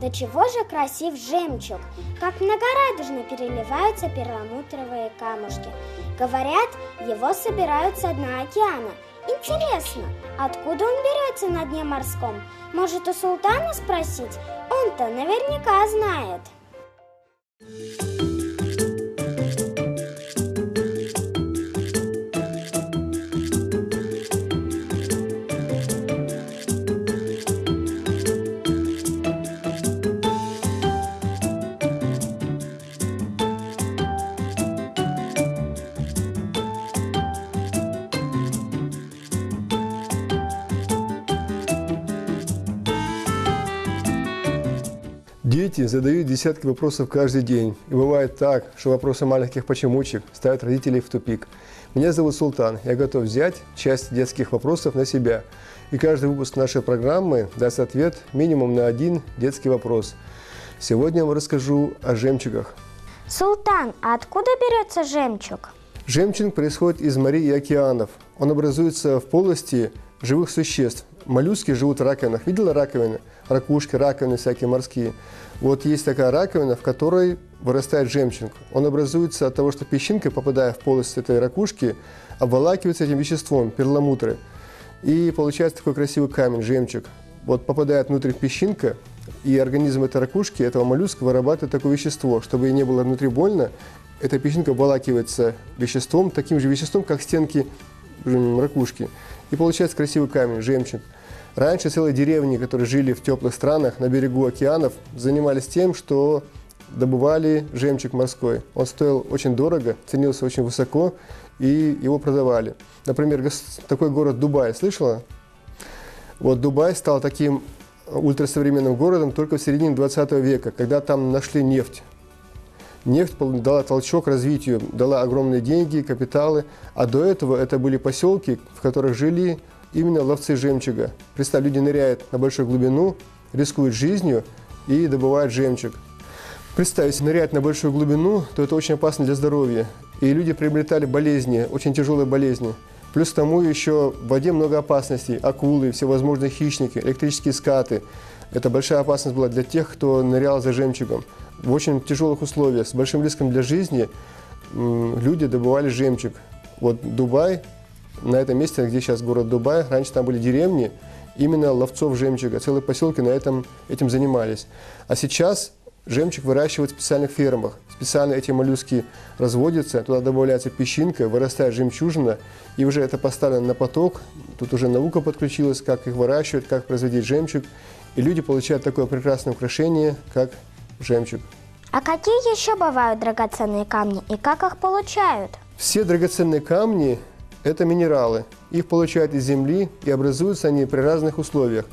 до чего же красив жемчуг, как многорадужно переливаются перламутровые камушки. Говорят, его собирают со дна океана. Интересно, откуда он берется на дне морском? Может, у султана спросить? Он-то наверняка знает. Дети задают десятки вопросов каждый день. И бывает так, что вопросы маленьких почемучек ставят родителей в тупик. Меня зовут Султан. Я готов взять часть детских вопросов на себя. И каждый выпуск нашей программы даст ответ минимум на один детский вопрос. Сегодня я вам расскажу о жемчугах. Султан, а откуда берется жемчуг? Жемчуг происходит из морей и океанов. Он образуется в полости живых существ. Моллюски живут в раковинах. Видела раковины? Ракушки, раковины всякие морские. Вот есть такая раковина, в которой вырастает жемчуг. Он образуется от того, что песчинка, попадая в полость этой ракушки, обволакивается этим веществом, перламутры. И получается такой красивый камень, жемчуг. Вот попадает внутрь песчинка, и организм этой ракушки, этого моллюска, вырабатывает такое вещество. Чтобы ей не было внутри больно, эта песчинка обволакивается веществом, таким же веществом, как стенки ракушки. И получается красивый камень, жемчуг. Раньше целые деревни, которые жили в теплых странах на берегу океанов, занимались тем, что добывали жемчуг морской. Он стоил очень дорого, ценился очень высоко, и его продавали. Например, такой город Дубай, слышала? Вот Дубай стал таким ультрасовременным городом только в середине 20 века, когда там нашли нефть. Нефть дала толчок развитию, дала огромные деньги, капиталы, а до этого это были поселки, в которых жили именно ловцы жемчуга. Представь, люди ныряют на большую глубину, рискуют жизнью и добывают жемчуг. Представь, если нырять на большую глубину, то это очень опасно для здоровья. И люди приобретали болезни, очень тяжелые болезни. Плюс к тому еще в воде много опасностей. Акулы, всевозможные хищники, электрические скаты. Это большая опасность была для тех, кто нырял за жемчугом. В очень тяжелых условиях, с большим риском для жизни люди добывали жемчуг. Вот Дубай, на этом месте, где сейчас город Дубай, раньше там были деревни именно ловцов жемчуга. Целые поселки этим занимались. А сейчас жемчуг выращивают в специальных фермах. Специально эти моллюски разводятся, туда добавляется песчинка, вырастает жемчужина, и уже это поставлено на поток. Тут уже наука подключилась, как их выращивать, как производить жемчуг. И люди получают такое прекрасное украшение, как жемчуг. А какие еще бывают драгоценные камни и как их получают? Все драгоценные камни – это минералы. Их получают из земли, и образуются они при разных условиях.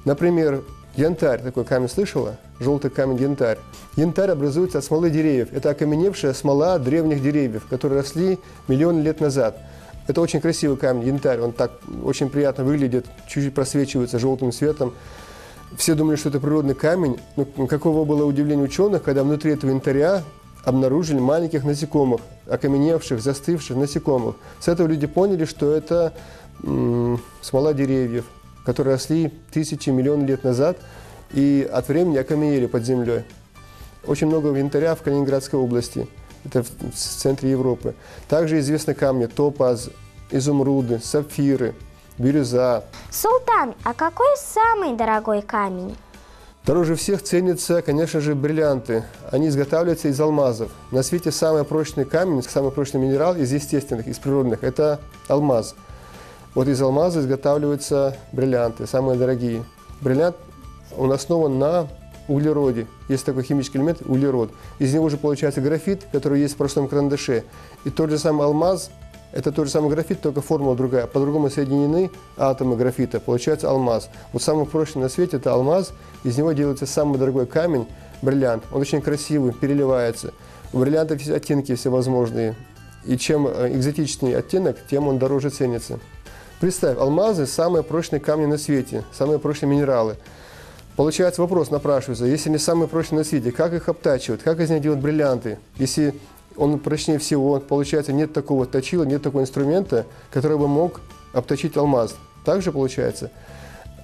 Например, янтарь, такой камень слышала? Желтый камень янтарь. Янтарь образуется от смолы деревьев. Это окаменевшая смола древних деревьев, которые росли миллионы лет назад. Это очень красивый камень, янтарь. Он так очень приятно выглядит, чуть-чуть просвечивается желтым цветом. Все думали, что это природный камень. Но каково было удивление ученых, когда внутри этого янтаря обнаружили маленьких насекомых, окаменевших, застывших насекомых. С этого люди поняли, что это смола деревьев, которые росли тысячи, миллионы лет назад и от времени окаменели под землей. Очень много янтаря в Калининградской области, это в центре Европы. Также известны камни топаз, изумруды, сапфиры, бирюза. Султан, а какой самый дорогой камень? Дороже всех ценятся, конечно же, бриллианты. Они изготавливаются из алмазов. На свете самый прочный камень, самый прочный минерал из естественных, из природных – это алмаз. Вот из алмаза изготавливаются бриллианты, самые дорогие. Бриллиант, он основан на углероде. Есть такой химический элемент – углерод. Из него же получается графит, который есть в простом карандаше. И тот же самый алмаз – это тот же самый графит, только формула другая. По-другому соединены атомы графита, получается алмаз. Вот самый прочный на свете – это алмаз. Из него делается самый дорогой камень – бриллиант. Он очень красивый, переливается. У бриллиантов есть оттенки всевозможные. И чем экзотичнее оттенок, тем он дороже ценится. Представь, алмазы – самые прочные камни на свете, самые прочные минералы. Получается вопрос, напрашивается, если они самые прочные на свете, как их обтачивают, как из них делают бриллианты? Если он прочнее всего, получается, нет такого точила, нет такого инструмента, который бы мог обточить алмаз. Также получается.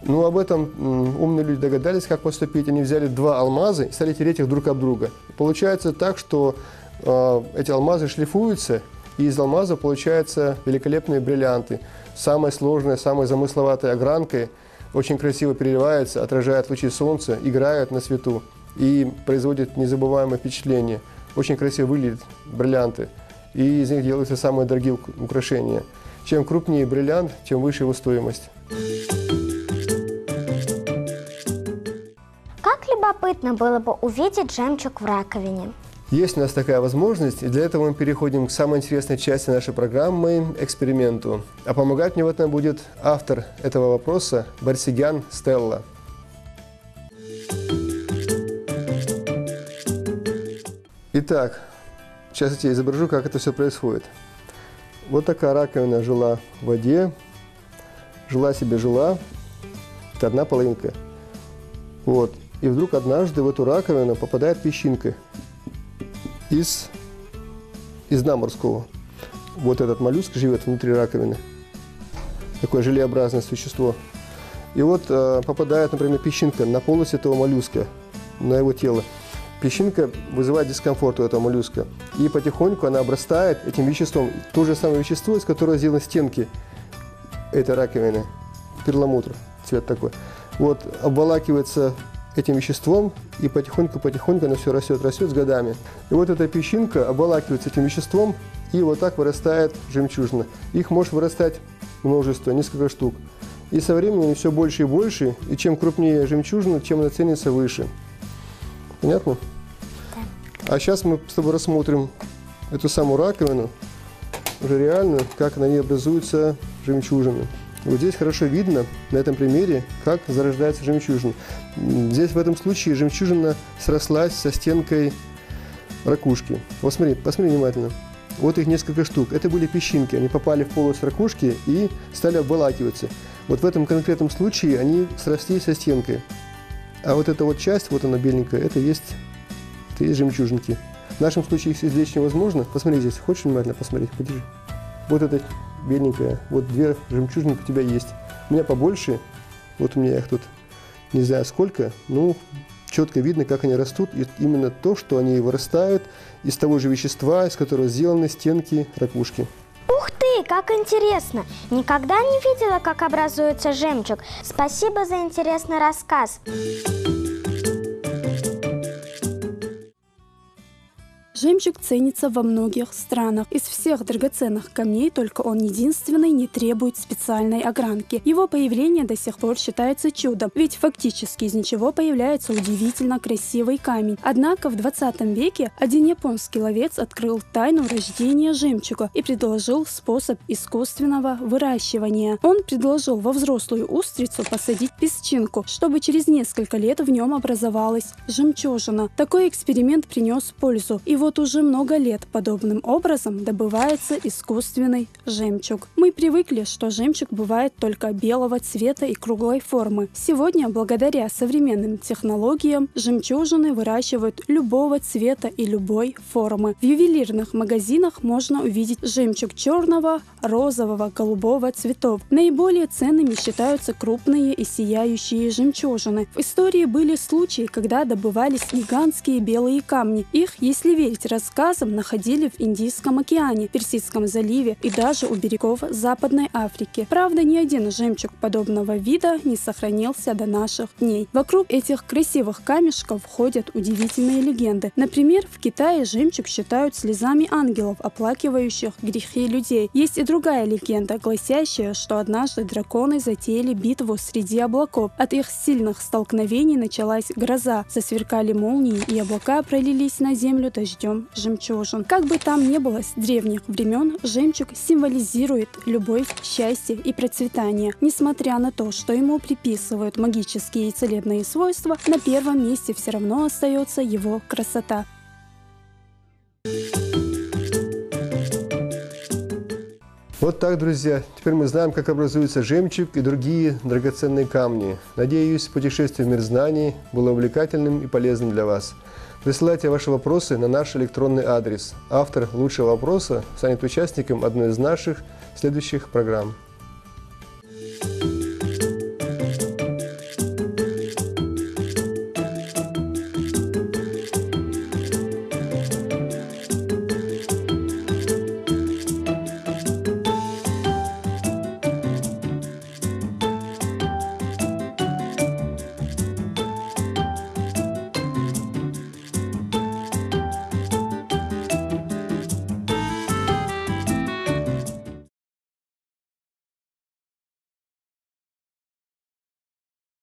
Ну, об этом умные люди догадались, как поступить. Они взяли два алмаза и стали тереть их друг об друга. И получается так, что эти алмазы шлифуются, и из алмаза получаются великолепные бриллианты. Самая сложная, самая замысловатая огранкой, очень красиво переливается, отражает лучи солнца, играет на свету и производит незабываемое впечатление. Очень красиво выглядят бриллианты, и из них делаются самые дорогие украшения. Чем крупнее бриллиант, тем выше его стоимость. Как любопытно было бы увидеть жемчуг в раковине. Есть у нас такая возможность, и для этого мы переходим к самой интересной части нашей программы – эксперименту. А помогать мне в этом будет автор этого вопроса Барсигян Стелла. Итак, сейчас я тебе изображу, как это все происходит. Вот такая раковина жила в воде, жила себе жила, это одна половинка. Вот. И вдруг однажды в эту раковину попадает песчинка из дна морского. Вот этот моллюск живет внутри раковины. Такое желеобразное существо. И вот попадает, например, песчинка на полость этого моллюска, на его тело. Песчинка вызывает дискомфорт у этого моллюска. И потихоньку она обрастает этим веществом. То же самое вещество, из которого сделаны стенки этой раковины. Перламутр, цвет такой. Вот обволакивается этим веществом, и потихоньку оно все растет с годами. И вот эта песчинка обволакивается этим веществом, и вот так вырастает жемчужина. Их может вырастать множество, несколько штук. И со временем они все больше и больше, и чем крупнее жемчужина, тем она ценится выше. Понятно? Да. А сейчас мы с тобой рассмотрим эту самую раковину, уже реальную, как на ней образуются жемчужины. Вот здесь хорошо видно, на этом примере, как зарождается жемчужина. Здесь в этом случае жемчужина срослась со стенкой ракушки. Вот смотри, посмотри внимательно. Вот их несколько штук. Это были песчинки, они попали в полость ракушки и стали обволакиваться. Вот в этом конкретном случае они срослись со стенкой. А вот эта вот часть, вот она беленькая, это есть жемчужинки. В нашем случае их извлечь невозможно. Посмотри здесь, хочешь внимательно посмотреть? Подержи. Вот это беленькая, вот две жемчужинки у тебя есть. У меня побольше, вот у меня их тут не знаю сколько, ну, четко видно, как они растут. И именно то, что они вырастают из того же вещества, из которого сделаны стенки ракушки. Ух ты, как интересно! Никогда не видела, как образуется жемчуг. Спасибо за интересный рассказ. Жемчуг ценится во многих странах. Из всех драгоценных камней только он единственный не требует специальной огранки. Его появление до сих пор считается чудом, ведь фактически из ничего появляется удивительно красивый камень. Однако в 20 веке один японский ловец открыл тайну рождения жемчуга и предложил способ искусственного выращивания. Он предложил во взрослую устрицу посадить песчинку, чтобы через несколько лет в нем образовалась жемчужина. Такой эксперимент принес пользу, и вот уже много лет подобным образом добывается искусственный жемчуг. Мы привыкли, что жемчуг бывает только белого цвета и круглой формы. Сегодня, благодаря современным технологиям, жемчужины выращивают любого цвета и любой формы. В ювелирных магазинах можно увидеть жемчуг черного, розового, голубого цветов. Наиболее ценными считаются крупные и сияющие жемчужины. В истории были случаи, когда добывались гигантские белые камни. Их, если верить рассказам, находили в Индийском океане, Персидском заливе и даже у берегов Западной Африки. Правда, ни один жемчуг подобного вида не сохранился до наших дней. Вокруг этих красивых камешков ходят удивительные легенды. Например, в Китае жемчуг считают слезами ангелов, оплакивающих грехи людей. Есть и другая легенда, гласящая, что однажды драконы затеяли битву среди облаков. От их сильных столкновений началась гроза, засверкали молнии, и облака пролились на землю дождем жемчужин. Как бы там ни было с древних времен, жемчуг символизирует любовь, счастье и процветание. Несмотря на то, что ему приписывают магические и целебные свойства, на первом месте все равно остается его красота. Вот так, друзья. Теперь мы знаем, как образуется жемчуг и другие драгоценные камни. Надеюсь, путешествие в мир знаний было увлекательным и полезным для вас. Присылайте ваши вопросы на наш электронный адрес. Автор лучшего вопроса станет участником одной из наших следующих программ.